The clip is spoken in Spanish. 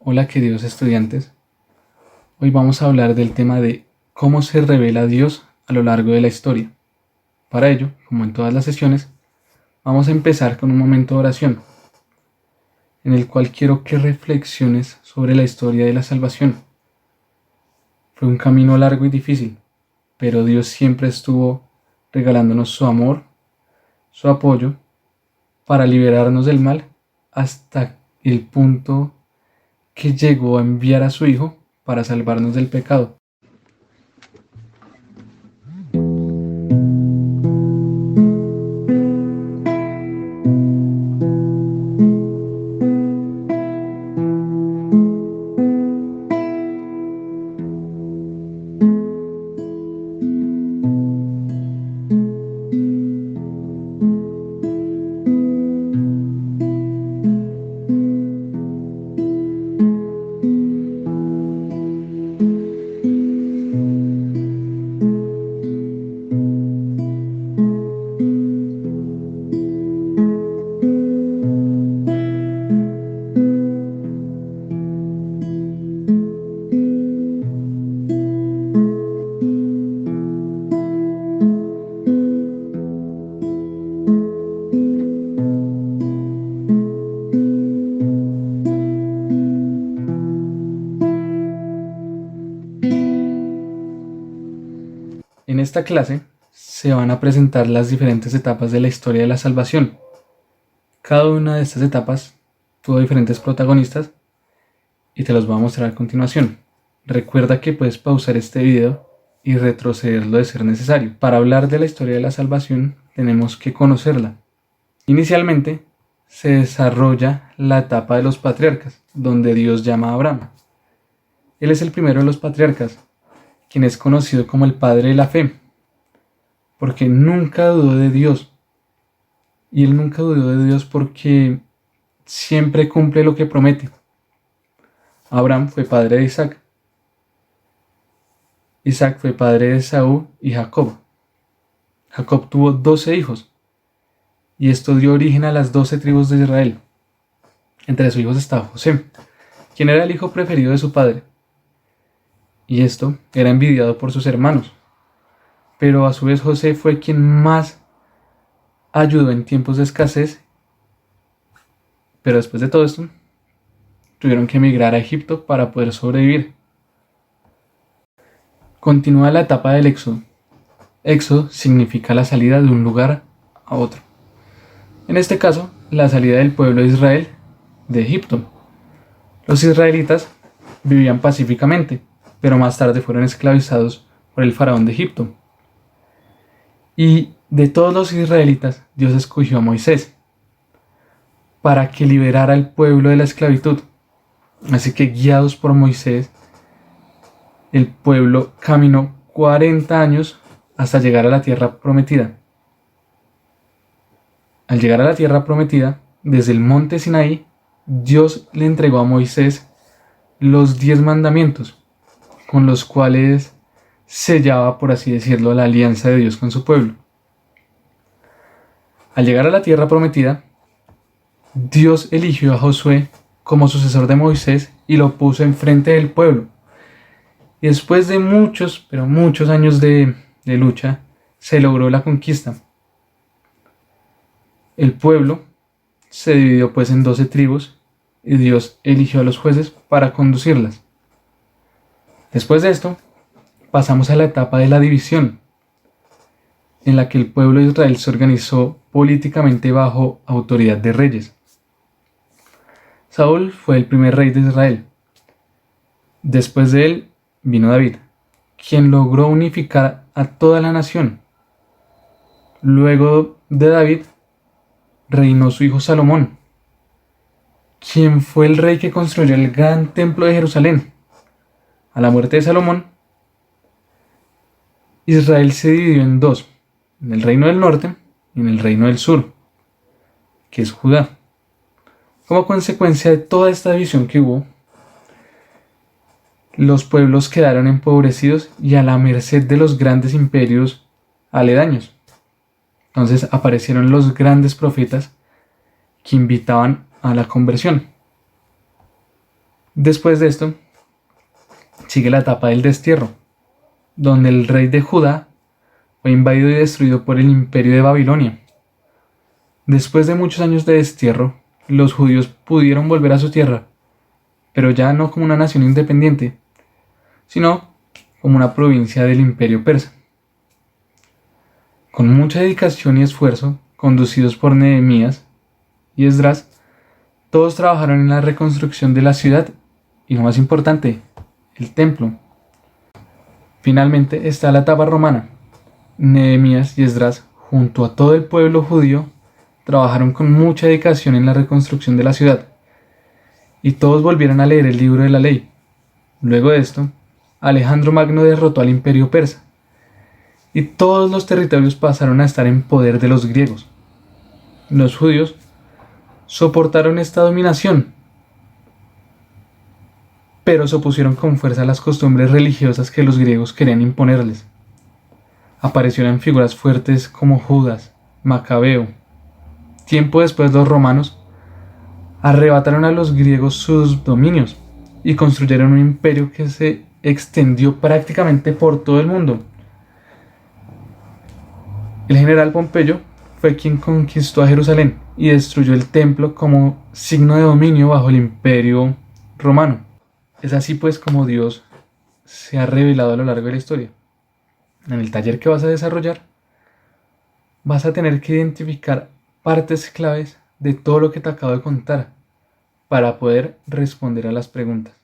Hola queridos estudiantes, hoy vamos a hablar del tema de cómo se revela Dios a lo largo de la historia. Para ello, como en todas las sesiones, vamos a empezar con un momento de oración, en el cual quiero que reflexiones sobre la historia de la salvación. Fue un camino largo y difícil, pero Dios siempre estuvo regalándonos su amor, su apoyo, para liberarnos del mal hasta el punto que llegó a enviar a su Hijo para salvarnos del pecado. En esta clase se van a presentar las diferentes etapas de la historia de la salvación. Cada una de estas etapas tuvo diferentes protagonistas y te los voy a mostrar a continuación. Recuerda que puedes pausar este video y retrocederlo de ser necesario. Para hablar de la historia de la salvación tenemos que conocerla. Inicialmente se desarrolla la etapa de los patriarcas, donde Dios llama a Abraham. Él es el primero de los patriarcas, quien es conocido como el padre de la fe, porque nunca dudó de Dios. Y él nunca dudó de Dios porque siempre cumple lo que promete. Abraham fue padre de Isaac. Isaac fue padre de Esaú y Jacob. Jacob tuvo 12 hijos, y esto dio origen a las 12 tribus de Israel. Entre sus hijos estaba José, quien era el hijo preferido de su padre, y esto era envidiado por sus hermanos. Pero a su vez José fue quien más ayudó en tiempos de escasez. Pero después de todo esto, tuvieron que emigrar a Egipto para poder sobrevivir. Continúa la etapa del éxodo. Éxodo significa la salida de un lugar a otro. En este caso, la salida del pueblo de Israel de Egipto. Los israelitas vivían pacíficamente, pero más tarde fueron esclavizados por el faraón de Egipto. Y de todos los israelitas, Dios escogió a Moisés para que liberara al pueblo de la esclavitud. Así que, guiados por Moisés, el pueblo caminó 40 años hasta llegar a la tierra prometida. Al llegar a la tierra prometida, desde el monte Sinaí, Dios le entregó a Moisés los 10 mandamientos, con los cuales sellaba, por así decirlo, la alianza de Dios con su pueblo. Al llegar a la tierra prometida, Dios eligió a Josué como sucesor de Moisés y lo puso enfrente del pueblo. Y después de muchos, pero muchos años de lucha, se logró la conquista. El pueblo se dividió pues en 12 tribus y Dios eligió a los jueces para conducirlas. Después de esto, pasamos a la etapa de la división, en la que el pueblo de Israel se organizó políticamente bajo autoridad de reyes. Saúl fue el primer rey de Israel. Después de él vino David, quien logró unificar a toda la nación. Luego de David reinó su hijo Salomón, quien fue el rey que construyó el gran templo de Jerusalén. A la muerte de Salomón, Israel se dividió en dos, en el reino del norte y en el reino del sur, que es Judá. Como consecuencia de toda esta división que hubo, los pueblos quedaron empobrecidos y a la merced de los grandes imperios aledaños. Entonces aparecieron los grandes profetas que invitaban a la conversión. Después de esto, sigue la etapa del destierro, donde el rey de Judá fue invadido y destruido por el imperio de Babilonia. Después de muchos años de destierro, los judíos pudieron volver a su tierra, pero ya no como una nación independiente, sino como una provincia del imperio persa. Con mucha dedicación y esfuerzo, conducidos por Nehemías y Esdras, todos trabajaron en la reconstrucción de la ciudad y, lo más importante, el templo. Finalmente está la etapa romana. Nehemías y Esdras, junto a todo el pueblo judío, trabajaron con mucha dedicación en la reconstrucción de la ciudad, y todos volvieron a leer el libro de la ley. Luego de esto, Alejandro Magno derrotó al imperio persa, y todos los territorios pasaron a estar en poder de los griegos. Los judíos soportaron esta dominación, pero se opusieron con fuerza a las costumbres religiosas que los griegos querían imponerles. Aparecieron figuras fuertes como Judas, Macabeo. Tiempo después, los romanos arrebataron a los griegos sus dominios y construyeron un imperio que se extendió prácticamente por todo el mundo. El general Pompeyo fue quien conquistó a Jerusalén y destruyó el templo como signo de dominio bajo el imperio romano. Es así pues como Dios se ha revelado a lo largo de la historia. En el taller que vas a desarrollar, vas a tener que identificar partes claves de todo lo que te acabo de contar para poder responder a las preguntas.